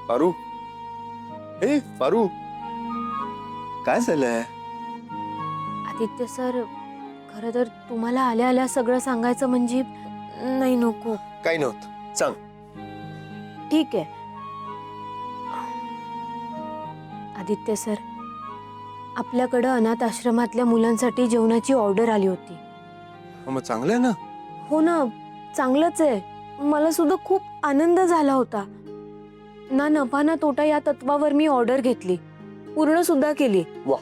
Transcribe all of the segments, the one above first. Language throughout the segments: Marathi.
पारू, ए पारू, काय झालंय? आदित्य सर, खरं तर तुम्हाला आल्या आल्या सगळं सांगायचं म्हणजे नाही, नको. काय नव्हतं, सांग. ठीक आहे. आदित्य सर, आपल्याकडं अनाथ आश्रमातल्या मुलांसाठी जेवणाची ऑर्डर आली होती. मग चांगलं आहे ना. हो ना, चांगलंच आहे. मला सुद्धा खूप आनंद झाला होता. ना नफा ना तोटा या तत्वावर मी ऑर्डर घेतली, पूर्ण सुद्धा केली. वा.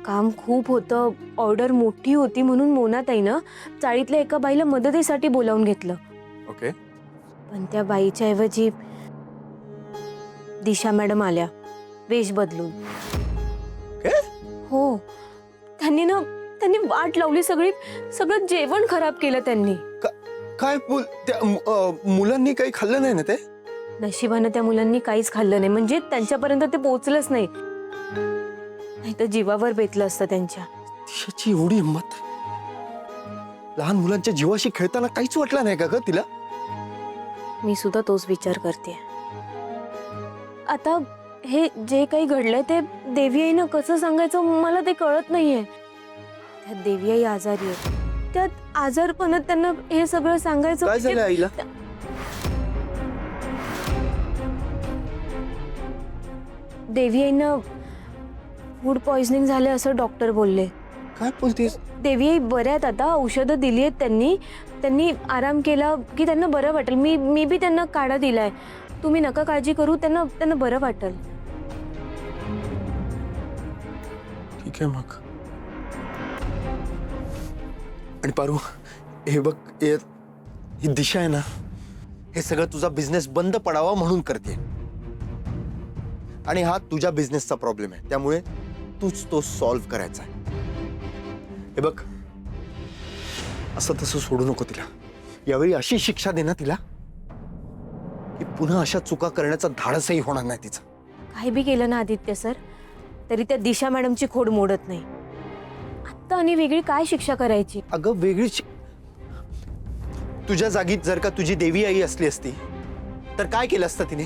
काम खूप होतं, ऑर्डर मोठी होती म्हणून मोनाताईनं चाळीतल्या एका बाईला मदतीसाठी बोलावून घेतलं. ओके. पण त्या बाईच्या ऐवजी दिशा मॅडम आल्या, वेश बदलून. हो, त्यांनी वाट लावली सगळी, सगळं जेवण खराब केलं त्यांनी. काय बोल? त्या मुलांनी काही खाल्लं नाही ना ते? नशिबानं त्या मुलांनी काहीच खाल्लं नाही, म्हणजे त्यांच्यापर्यंत ते पोहोचलंच नाही, नाही तर जीवावर बेतलं असतं त्यांच्या. दिशाची एवढी हिंमत, लहान मुलांच्या जीवाशी खेळताना काहीच वाटलं नाही का ग तिला? मी सुद्धा तोच विचार करते. आता हे जे काही घडलंय ते देवी आईनं कसं सांगायचं मला ते कळत नाहीये. त्या देवी आई आजारी आहे, त्यात आजारपणात त्यांना हे सगळं सांगायचं. काय झालं आईला? देवी आईनं फूड पॉइझनिंग झाले असं डॉक्टर बोलले. काय बोलतेस? देवी आई बऱ्या आहेत आता, औषधं दिली आहेत त्यांनी आराम केला की त्यांना बरं वाटेल. मी बी त्यांना काढा दिलाय. तुम्ही नका काळजी करू, त्यांना बरं वाटेल. ठीक आहे मग. आणि पारू, हे बघ, ही दिशा आहे ना, हे सगळं तुझा बिझनेस बंद पडावा म्हणून करते. आणि हा तुझ्या बिझनेसचा प्रॉब्लेम आहे, त्यामुळे तूच तो सॉल्व्ह करायचा आहे. हे बघ, असं तसं सोडू नको तिला. यावेळी अशी शिक्षा दे ना तिला की पुन्हा अशा चुका करण्याचा धाडसही होणार नाही तिचं. काही बी केलं ना आदित्य सर, तरी त्या दिशा मॅडमची खोड मोडत नाही. आत्ता आणि वेगळी काय शिक्षा करायची? अगं वेगळी तुझ्या जागी जर का तुझी देवी आई असली असती तर काय केलं असतं तिने?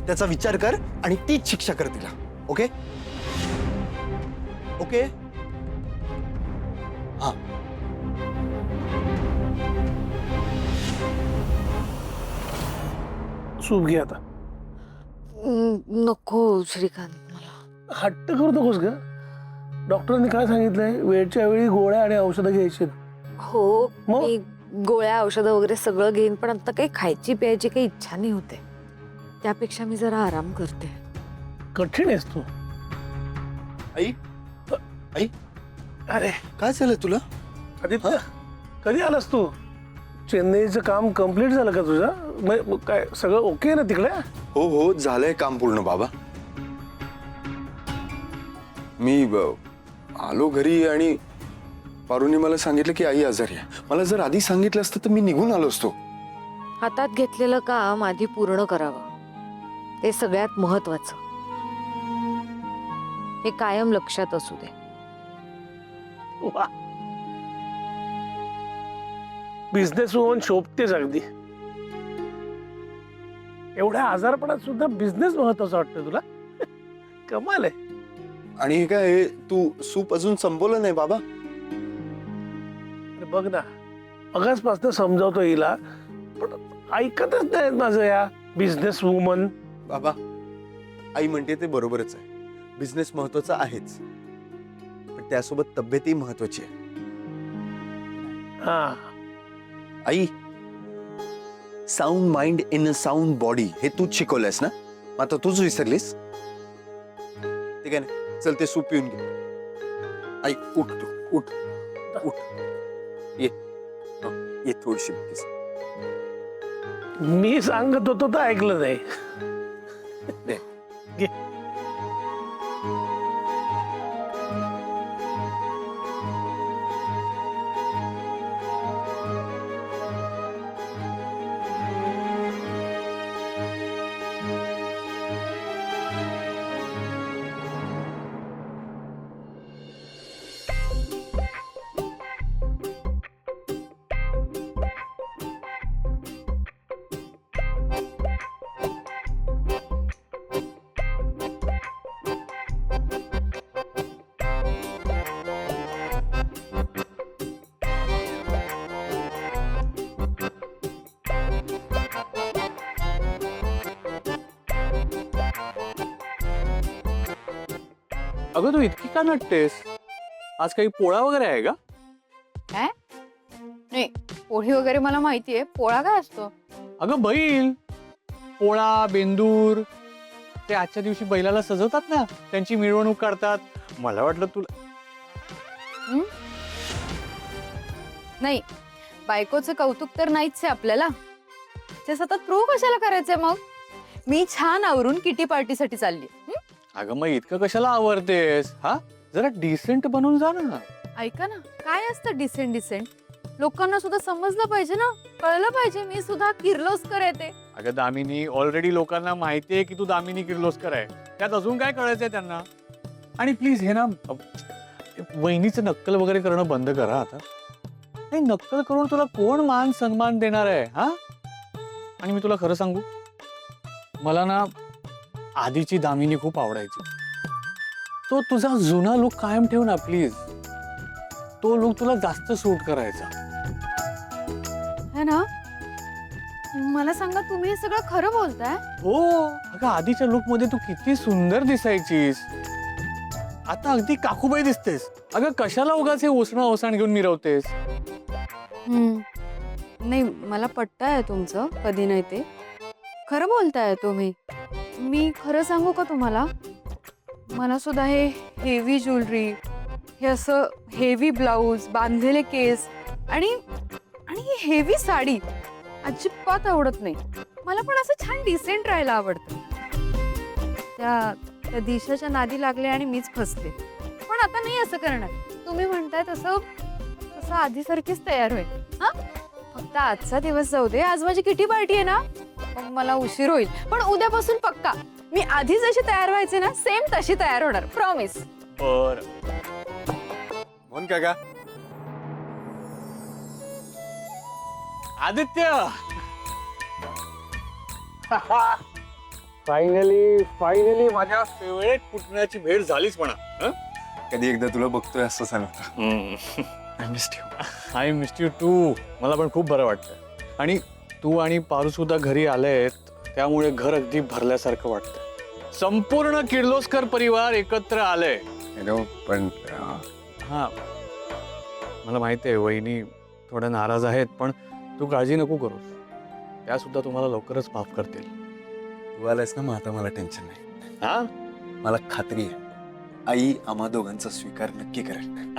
त्याचा विचार कर आणि तीच शिक्षा कर तिला. Okay okay. हा. सूप घे आता. नको श्रीकांत, मला. हट्ट करू नकोस ग. डॉक्टरांनी काय सांगितलंय? वेळच्या वेळी गोळ्या आणि औषधं घ्यायची. हो, मग? मी गोळ्या औषधं वगैरे सगळं घेईन, पण आता काही खायची प्यायची काही इच्छा नाही होते. त्यापेक्षा मी जरा आराम करते. कठीण आहेस तू. आई, आई, अरे काय झालं तुला? आदित्य, कधी आलास तू? चेन्नईचं काम कम्प्लीट झालं का तुझं? मग काय सगळं ओके ना तिकडे? हो हो, झालंय काम पूर्ण बाबा. मी आलो घरी आणि पारूने मला सांगितलं की आई आजारी आहे. मला जर आधी सांगितलं असतं तर मी निघून आलो असतो. हातात घेतलेलं काम आधी पूर्ण करावं, ते सगळ्यात महत्वाचं. हे कायम लक्षात असू दे. वा, बिझनेस वुमन शोभतेच अगदी. एवढ्या आजारपणात सुद्धा बिझनेस महत्वाचा वाटतोय तुला? कमाल आहे. आणि हे काय, तू सूप अजून संपवलं नाही बाबा? अरे बघ ना, अगासपासून समजावतो हिला, पण ऐकतच नाही माझं या बिझनेस वुमन. बाबा, आई म्हणते ते बरोबरच आहे. बिझनेस महत्वाचा आहेच, पण त्यासोबत तब्येतही महत्वाची आहे. हा, आई, sound mind in a sound body हे तूच शिकवलंयस ना? आता तूच विसरलीस? ठीक आहे ना, चल ते सूप पिऊन घे. आई उठ, तू उठ उठ, ये ये थोडीशी प्लीज. मी सांगत होतो तर ऐकलं नाही. दे. घे. अगं तू इतकी का नटतेस? आज काही पोळा वगैरे आहे का? काय? नाही, पोळी वगैरे मला माहितीये. पोळा काय असतो? अगं बैल, पोळा, बेंदूर, ते आजच्या दिवशी बैलाला सजवतात ना, त्यांची मिरवणूक काढतात. मला वाटलं तुला. नाही, बायकोचं कौतुक तर नाहीच आहे आपल्याला. ते सतत प्रूव्ह कशाला करायचंय मग? मी छान आवरून किटी पार्टीसाठी चालली. अगं मग इतकं कशाला आवडतेस? हा, जरा डिसेंट बनून जा ना. ऐका ना, काय असतं डिसेंट डिसेंट? लोकांना सुद्धा समजलं पाहिजे ना, कळलं पाहिजे मी सुद्धा किर्लोस्कर आहे ते. अगं दामिनी, ऑलरेडी लोकांना माहितीये की तू दामिनी किर्लोस्कर आहे. त्यात अजून काय कळायचंय त्यांना? आणि प्लीज हे ना, वहिनीचं नक्कल वगैरे करणं बंद करा आता. नाही, नक्कल करून तुला कोण मान सन्मान देणार आहे? हा, आणि मी तुला खरं सांगू, मला ना आधीची दामिनी खूप आवडायची. तो तुझा जुना लुक कायम ठेव ना प्लीज. तो लुक तुला जास्त सूट करायचा. है ना? मला सांगा, तुम्ही हे सगळं खरं बोलताय? हो, अगं आधीच्या लुक मध्ये तू किती सुंदर दिसायचीस. आता अगदी काकूबाई दिसतेस. अगं कशाला उगाच हे ओसणं ओसाण घेऊन मिरवतेस? नाही, मला पटतंय तुमचं, कधी नाही ते. खरं बोलताय तुम्ही. मी खरं सांगू का तुम्हाला, मला सुद्धा हे हेवी ज्वेलरी, हे असं हेवी ब्लाऊज, बांधलेले केस आणि ही हेवी साडी अजिबात आवडत नाही. मला पण असं छान डिसेंट राहायला आवडतं. त्या दिशाच्या नादी लागले आणि मीच फसले. पण आता नाही असं करणार. तुम्ही म्हणताय तसं आधीसारखीच तयार होईल. हा, फक्त आजचा दिवस जाऊ दे. आज माझी किटी पार्टी आहे ना, मग मला उशीर होईल. पण उद्यापासून पक्का मी आधी जशी तयार व्हायचे ना, सेम तशी तयार होणार. प्रॉमिस. बर, म्हणून काय का? आदित्य, फायनली माझ्या फेवरेट पुतण्याची भेट झालीच म्हणा. कधी एकदा तुला बघतोय असं सांगतो. I missed you. I missed you too. मला पण खूप बरं वाटतं. आणि तू आणि पारू सुद्धा घरी आलेत, त्यामुळे घर अगदी भरल्यासारखं वाटतं. संपूर्ण किर्लोस्कर परिवार एकत्र आलंय. पण हा, मला माहिती आहे वहिनी थोड्या नाराज आहेत, पण तू काळजी नको करूस. त्या सुद्धा तुम्हाला लवकरच माफ करतील. तू आलायस ना, मग आता मला टेन्शन नाही. हा, मला खात्री आहे आई आम्हा दोघांचा स्वीकार नक्की करेल.